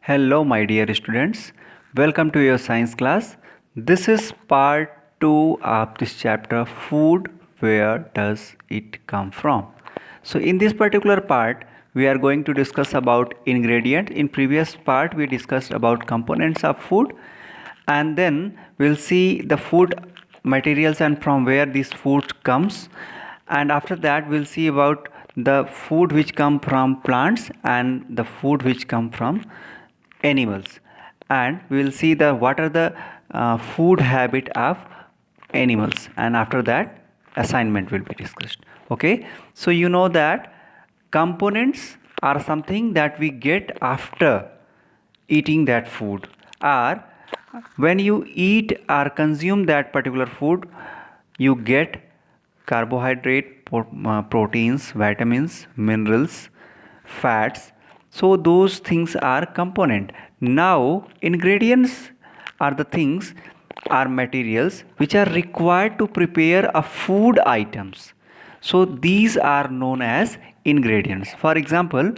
Hello, my dear students. Welcome to your science class. This is part 2 of this chapter Food. Where does it come from? So, in this particular part, we are going to discuss about ingredient. In previous part, we discussed about components of food, and then we'll see the food materials and from where this food comes. And after that, we'll see about the food which come from plants and the food which come from animals, and we will see the what are the food habit of animals, and after that assignment will be discussed. Okay, so you know that components are something that we get after eating that food, or when you eat or consume that particular food, you get carbohydrate, proteins, vitamins, minerals, fats. So those things are component. Now ingredients are the things, are materials which are required to prepare a food items. So these are known as ingredients. For example,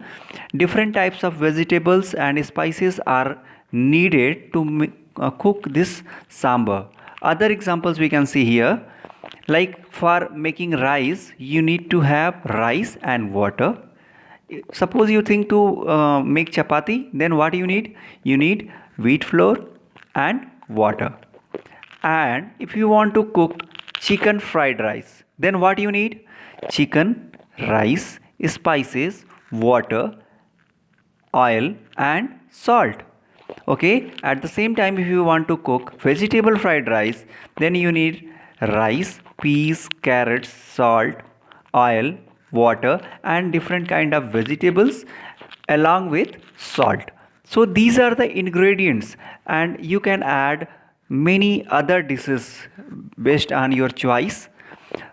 different types of vegetables and spices are needed to cook this sambar. Other examples we can see here, like for making rice you need to have rice and water. Suppose you think to make chapati, then what you need wheat flour and water. And if you want to cook chicken fried rice, then what you need? Chicken, rice, spices, water, oil and salt. Okay, at the same time, if you want to cook vegetable fried rice, then you need rice, peas, carrots, salt, oil, water and different kind of vegetables along with salt. So these are the ingredients, and you can add many other dishes based on your choice.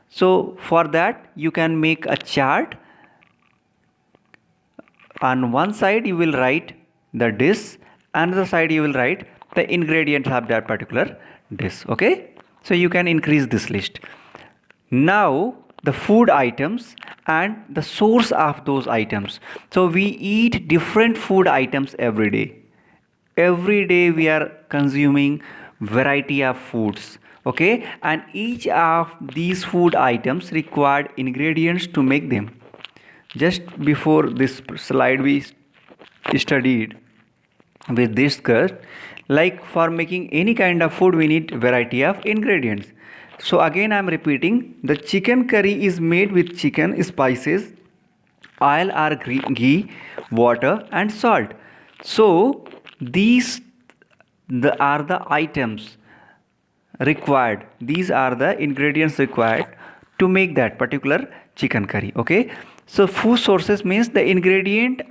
So for that you can make a chart. On one side you will write the dish, another side you will write the ingredients of that particular dish. Okay, so you can increase this list. Now the food items and the source of those items. So we eat different food items every day. Every day we are consuming variety of foods. Okay, and each of these food items required ingredients to make them. Just before this slide we studied with this curve, like for making any kind of food we need variety of ingredients. So again I am repeating, the chicken curry is made with chicken, spices, oil or ghee, water and salt. So these are the items required, these are the ingredients required to make that particular chicken curry. Okay, so food sources means the ingredient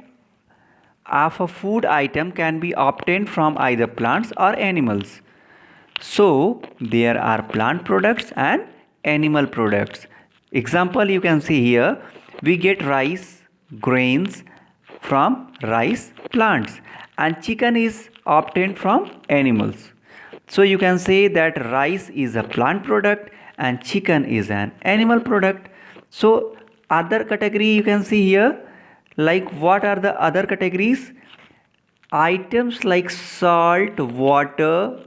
of a food item can be obtained from either plants or animals. So there are plant products and animal products. Example you can see here, we get rice grains from rice plants, and chicken is obtained from animals. So you can say that rice is a plant product and chicken is an animal product. So other category you can see here, like what are the other categories? Items like salt, water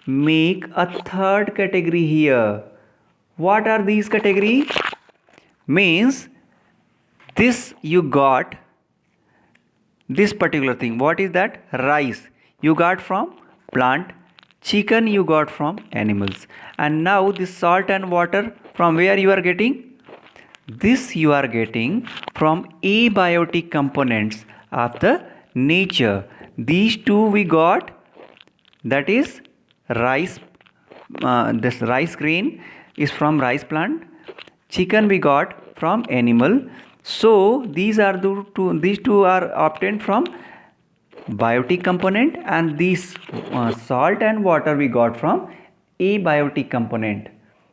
make a third category here. What are these categories? Means this you got this particular thing. What is that? Rice you got from plant, chicken you got from animals, and now this salt and water from where you are getting? This you are getting from abiotic components of the nature. These two we got, that is rice, this rice grain is from rice plant, chicken we got from animal. So these two are obtained from biotic component, and these salt and water we got from abiotic component.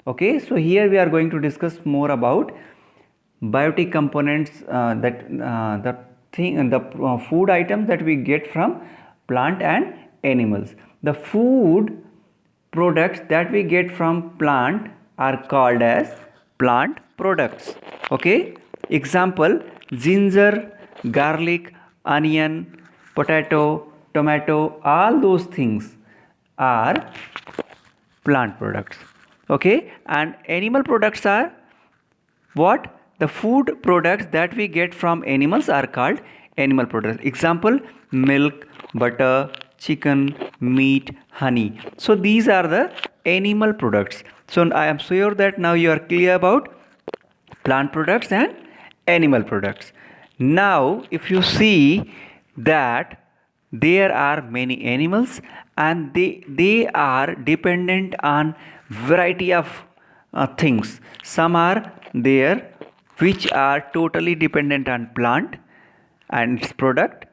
Okay, so here we are going to discuss more about biotic components, the food items that we get from plant and animals. The food products that we get from plant are called as plant products. Okay, example: ginger, garlic, onion, potato, tomato, all those things are plant products. Okay, and animal products are what? The food products that we get from animals are called animal products. Example, milk, butter, chicken, meat, honey. So these are the animal products. So I am sure that now you are clear about plant products and animal products. Now if you see that there are many animals and they are dependent on variety of things. Some are there which are totally dependent on plant and its product,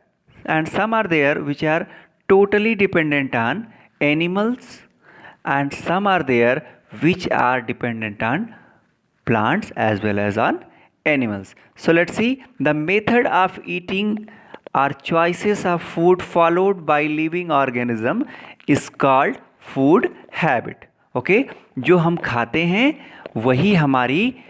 and some are there which are totally dependent on animals, and some are there which are dependent on plants as well as on animals. So let's see the method of eating or choices of food followed by living organism is called food habit. Okay जो हम खाते हैं वही हमारी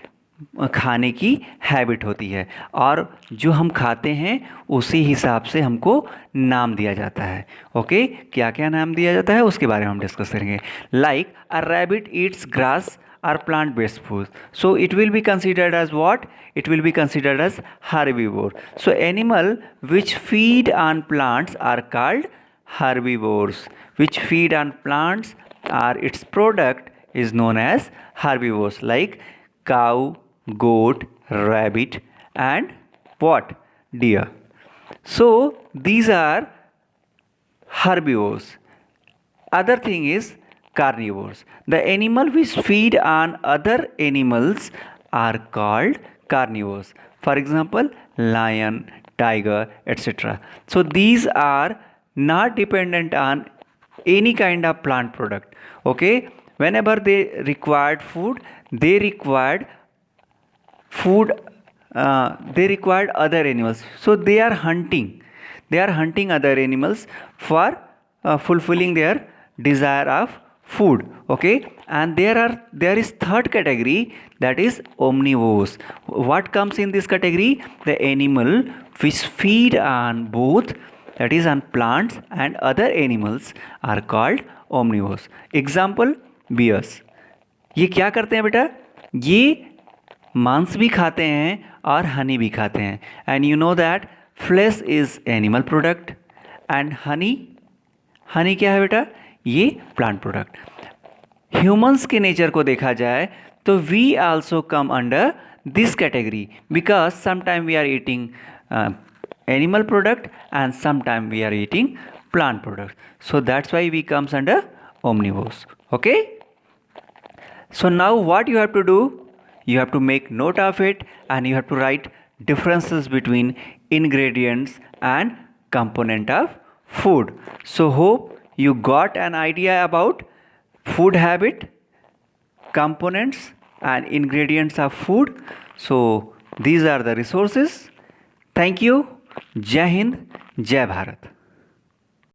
खाने की habit होती है, और जो हम खाते हैं उसी हिसाब से हमको नाम दिया जाता है. ओके क्या क्या नाम दिया जाता है उसके बारे में हम डिस्कस करेंगे. Like a rabbit Yeats grass are plant based food, so it will be considered as what? It will be considered as herbivore. So animal which feed on plants are called herbivores. Which feed on plants or its product is known as herbivores, like cow, goat, rabbit and what? Deer. So these are herbivores. Other thing is carnivores. The animal which feed on other animals are called carnivores. For example, lion, tiger, etc. So these are not dependent on any kind of plant product. Okay, whenever they required food, they required other animals. So they are hunting other animals for fulfilling their desire of food. Okay, and there is third category, that is omnivores. What comes in this category? The animal which feed on both, that is on plants and other animals, are called omnivores. Example, bears. ये क्या करते हैं बेटा? ये मांस भी खाते हैं और हनी भी खाते हैं. And you know that flesh is animal product and honey क्या है बेटा? ये प्लांट प्रोडक्ट. ह्यूमंस के नेचर को देखा जाए तो we also come under this category, because sometime we are eating animal product and sometime we are eating plant products. So that's why we comes under omnivores. Okay, so now what you have to do, you have to make note of it and you have to write differences between ingredients and component of food. So hope you got an idea about food habit, components and ingredients of food. So these are the resources. Thank you. जय हिंद, जय भारत.